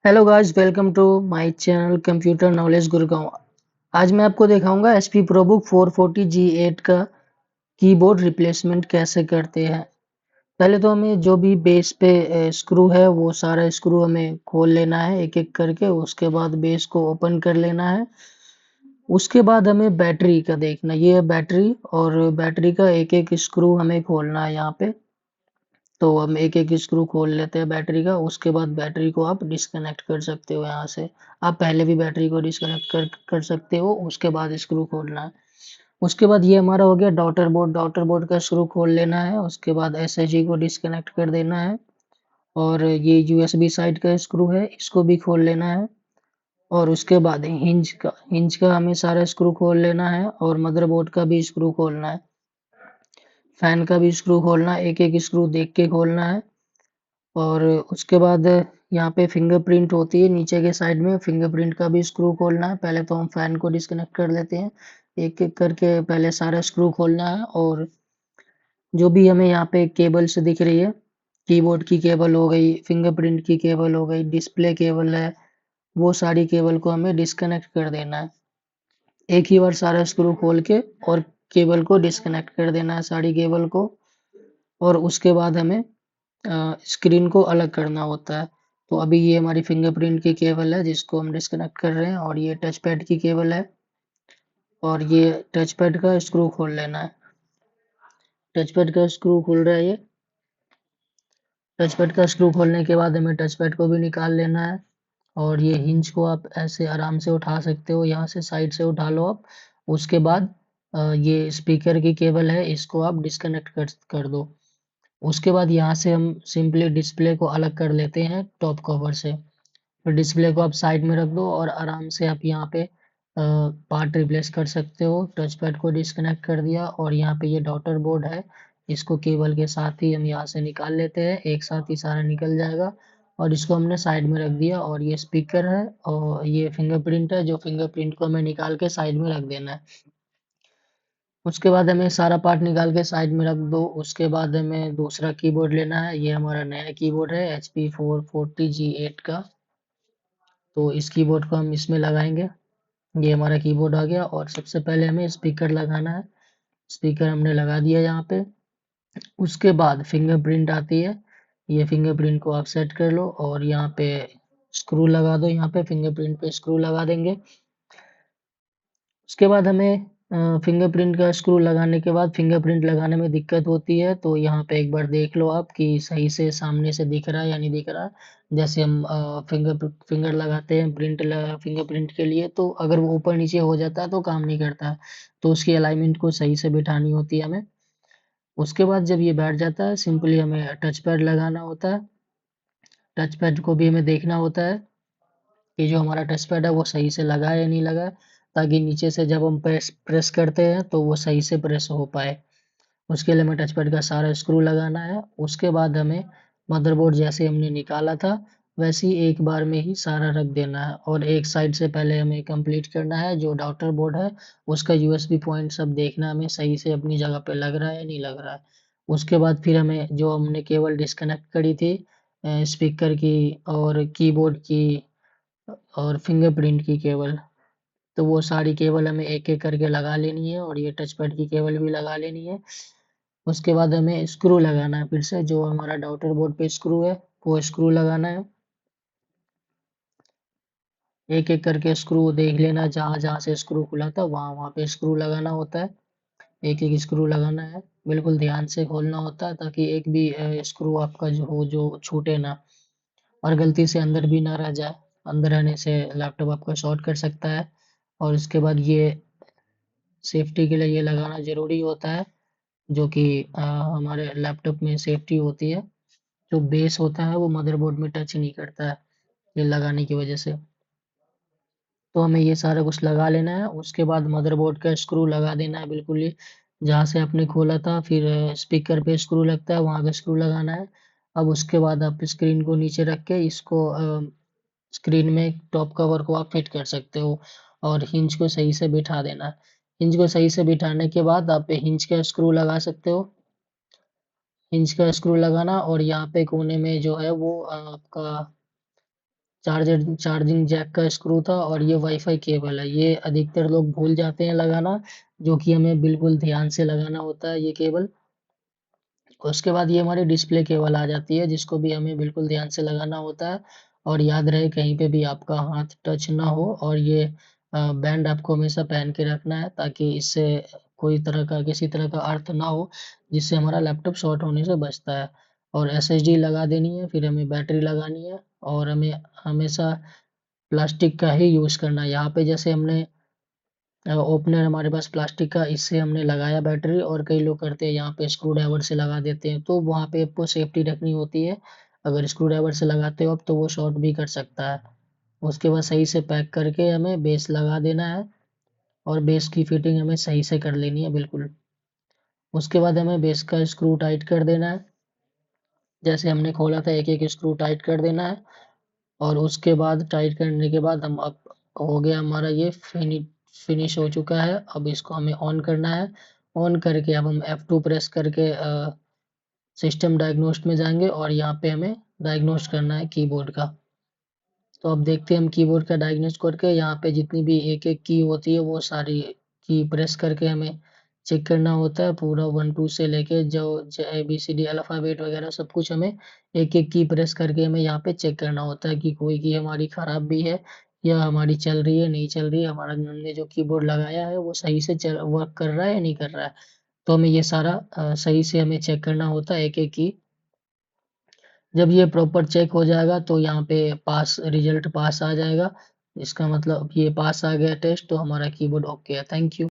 Hello guys, welcome to my channel computer knowledge Gurgaon. आज मैं आपको दिखाऊंगा एचपी प्रोबुक 440G8 का कीबोर्ड रिप्लेसमेंट कैसे करते हैं। पहले तो हमें जो भी बेस पे स्क्रू है वो सारा स्क्रू हमें खोल लेना है एक एक करके। उसके बाद बेस को ओपन कर लेना है। उसके बाद हमें बैटरी का देखना, ये है बैटरी, और बैटरी का एक एक स्क्रू हमें खोलना है यहाँ पे। तो हम एक एक स्क्रू खोल लेते हैं बैटरी का। उसके बाद बैटरी को आप डिस्कनेक्ट कर सकते हो यहाँ से। आप पहले भी बैटरी को डिस्कनेक्ट कर सकते हो, उसके बाद स्क्रू खोलना है। उसके बाद ये हमारा हो गया डॉटर बोर्ड का स्क्रू खोल लेना है। उसके बाद एसएसजी को डिस्कनेक्ट कर देना है। और ये यूएसबी साइड का स्क्रू है, इसको भी खोल लेना है। और उसके बाद हिंज का हमें सारा स्क्रू खोल लेना है, और मदरबोर्ड का भी स्क्रू खोलना है। फैन का भी स्क्रू खोलना है, एक एक स्क्रू देख के खोलना है। और उसके बाद यहाँ पे फिंगरप्रिंट होती है नीचे के साइड में, फिंगरप्रिंट का भी स्क्रू खोलना है। पहले तो हम फैन को डिस्कनेक्ट कर लेते हैं, एक एक करके पहले सारा स्क्रू खोलना है। और जो भी हमें यहाँ पे केबल्स दिख रही है, कीबोर्ड की केबल हो गई, फिंगरप्रिंट की केबल हो गई, डिस्प्ले केबल है, वो सारी केबल को हमें डिस्कनेक्ट कर देना है। एक ही बार सारा स्क्रू खोल के और केबल को डिस्कनेक्ट कर देना है, सारी केबल को। और उसके बाद हमें स्क्रीन को अलग करना होता है। तो अभी ये हमारी फिंगरप्रिंट की केबल है जिसको हम डिस्कनेक्ट कर रहे हैं, और ये टच पैड की केबल है। और ये टच पैड का स्क्रू खोल लेना है। टच पैड का स्क्रू खुल रहा है ये। टच पैड का स्क्रू खोलने के बाद हमें टच पैड को भी निकाल लेना है। और ये हिंज को आप ऐसे आराम से उठा सकते हो, यहाँ से साइड से उठा लो आप। उसके बाद ये स्पीकर की केबल है, इसको आप डिस्कनेक्ट कर दो। उसके बाद यहाँ से हम सिंपली डिस्प्ले को अलग कर लेते हैं टॉप कवर से। फिर डिस्प्ले को आप साइड में रख दो, और आराम से आप यहाँ पे पार्ट रिप्लेस कर सकते हो। टच पैड को डिस्कनेक्ट कर दिया, और यहाँ पे ये डॉटर बोर्ड है, इसको केबल के साथ ही हम यहाँ से निकाल लेते हैं, एक साथ ही सारा निकल जाएगा। और इसको हमने साइड में रख दिया। और ये स्पीकर है, और ये फिंगरप्रिंट है, जो फिंगरप्रिंट को हमें निकाल के साइड में रख देना है। उसके बाद हमें सारा पार्ट निकाल के साइड में रख दो। उसके बाद हमें दूसरा कीबोर्ड लेना है, ये हमारा नया कीबोर्ड है HP 440G8 का। तो इस कीबोर्ड को हम इसमें लगाएंगे। ये हमारा कीबोर्ड आ गया, और सबसे पहले हमें स्पीकर लगाना है। स्पीकर हमने लगा दिया यहाँ पे। उसके बाद फिंगरप्रिंट आती है, ये फिंगरप्रिंट को आप सेट कर लो, और यहाँ पे स्क्रू लगा दो। यहाँ पे फिंगरप्रिंट पे स्क्रू लगा देंगे। उसके बाद हमें फिंगरप्रिंट का स्क्रू लगाने के बाद, फिंगरप्रिंट लगाने में दिक्कत होती है तो यहाँ पे एक बार देख लो आप कि सही से सामने से दिख रहा है या नहीं दिख रहा। जैसे हम फिंगर लगाते हैं फिंगरप्रिंट के लिए, तो अगर वो ऊपर नीचे हो जाता है तो काम नहीं करता है। तो उसकी अलाइनमेंट को सही से बिठानी होती है हमें। उसके बाद जब ये बैठ जाता है, सिंपली हमें टच पैड लगाना होता है। टच पैड को भी हमें देखना होता है कि जो हमारा टच पैड है वो सही से लगा है या नहीं लगा है, ताकि नीचे से जब हम प्रेस प्रेस करते हैं तो वो सही से प्रेस हो पाए। उसके लिए हमें टच पैड का सारा स्क्रू लगाना है। उसके बाद हमें मदरबोर्ड जैसे हमने निकाला था वैसे ही एक बार में ही सारा रख देना है। और एक साइड से पहले हमें कंप्लीट करना है, जो डाउटर बोर्ड है उसका यूएसबी पॉइंट सब देखना, हमें सही से अपनी जगह पे लग रहा है या नहीं लग रहा है। उसके बाद फिर हमें जो हमने केबल डिस्कनेक्ट करी थी स्पीकर की और कीबोर्ड की और फिंगरप्रिंट की केबल, तो वो सारी केबल हमें एक एक करके लगा लेनी है, और ये टच पैड की केबल भी लगा लेनी है। उसके बाद हमें स्क्रू लगाना है, फिर से जो हमारा डाउटर बोर्ड पे स्क्रू है वो स्क्रू लगाना है। एक एक करके स्क्रू देख लेना, जहां जहां से स्क्रू खुला था वहां वहां पे स्क्रू लगाना होता है। एक एक स्क्रू लगाना है, बिल्कुल ध्यान से खोलना होता है, ताकि एक भी स्क्रू आपका जो हो जो छूटे ना, और गलती से अंदर भी ना रह जाए। अंदर रहने से लैपटॉप आपका शॉर्ट कर सकता है। और उसके बाद ये सेफ्टी के लिए ये लगाना जरूरी होता है, जो कि हमारे लैपटॉप में सेफ्टी होती है। जो बेस होता है वो मदरबोर्ड में टच नहीं करता है, ये लगाने की वजह से। तो हमें ये सारा कुछ लगा लेना है। उसके बाद मदरबोर्ड का स्क्रू लगा देना है, बिल्कुल ही जहाँ से आपने खोला था। फिर स्पीकर पे स्क्रू लगता है, वहां पे स्क्रू लगाना है। अब उसके बाद आप स्क्रीन को नीचे रख के इसको स्क्रीन में टॉप कवर को आप फिट कर सकते हो, और हिंज को सही से बिठा देना है। हिंज को सही से बिठाने के बाद आप हिंज का स्क्रू लगा सकते हो। हिंज का स्क्रू लगाना, और यहाँ पे कोने में जो है वो आपका चार्जिंग जैक का स्क्रू था और ये वाईफाई केबल है। ये अधिकतर लोग भूल जाते हैं लगाना, जो कि हमें बिल्कुल ध्यान से लगाना होता है ये केबल। उसके बाद ये हमारी डिस्प्ले केबल आ जाती है, जिसको भी हमें बिल्कुल ध्यान से लगाना होता है। और याद रहे कहीं पे भी आपका हाथ टच ना हो। और ये बैंड आपको हमेशा पहन के रखना है, ताकि इससे कोई तरह का किसी तरह का अर्थ ना हो, जिससे हमारा लैपटॉप शॉर्ट होने से बचता है। और एसएसडी लगा देनी है, फिर हमें बैटरी लगानी है। और हमें हमेशा प्लास्टिक का ही यूज़ करना है। यहाँ पे जैसे हमने ओपनर हमारे पास प्लास्टिक का, इससे हमने लगाया बैटरी। और कई लोग करते हैं यहाँ पे स्क्रू ड्राइवर से लगा देते हैं, तो वहाँ पे आपको सेफ्टी रखनी होती है। अगर स्क्रू ड्राइवर से लगाते हो आप, तो वो शॉर्ट भी कर सकता है। उसके बाद सही से पैक करके हमें बेस लगा देना है। और बेस की फिटिंग हमें सही से कर लेनी है बिल्कुल। उसके बाद हमें बेस का स्क्रू टाइट कर देना है। जैसे हमने खोला था, एक एक स्क्रू टाइट कर देना है। और उसके बाद टाइट करने के बाद हम अब हो गया हमारा ये फिनिश हो चुका है। अब इसको हमें ऑन करना है। ऑन करके अब हम F2 प्रेस करके सिस्टम डायग्नोस्ट में जाएंगे, और यहाँ पे हमें डायग्नोस्ट करना है कीबोर्ड का। तो अब देखते हैं हम कीबोर्ड का डायग्नोस्ट करके, यहाँ पे जितनी भी एक एक की होती है वो सारी की प्रेस करके हमें चेक करना होता है। पूरा 1 2 से लेके जो ABCD अल्फ़ाबेट वगैरह सब कुछ हमें एक एक की प्रेस करके हमें यहाँ पे चेक करना होता है कि कोई की हमारी खराब भी है या हमारी चल रही है, नहीं चल रही है, हमारा हमने जो कीबोर्ड लगाया है वो सही से चल वर्क कर रहा है या नहीं कर रहा है। तो हमें ये सारा सही से हमें चेक करना होता है एक एक की। जब ये प्रॉपर चेक हो जाएगा तो यहाँ पे पास रिजल्ट पास आ जाएगा। इसका मतलब ये पास आ गया टेस्ट, तो हमारा कीबोर्ड ओके है। Thank you.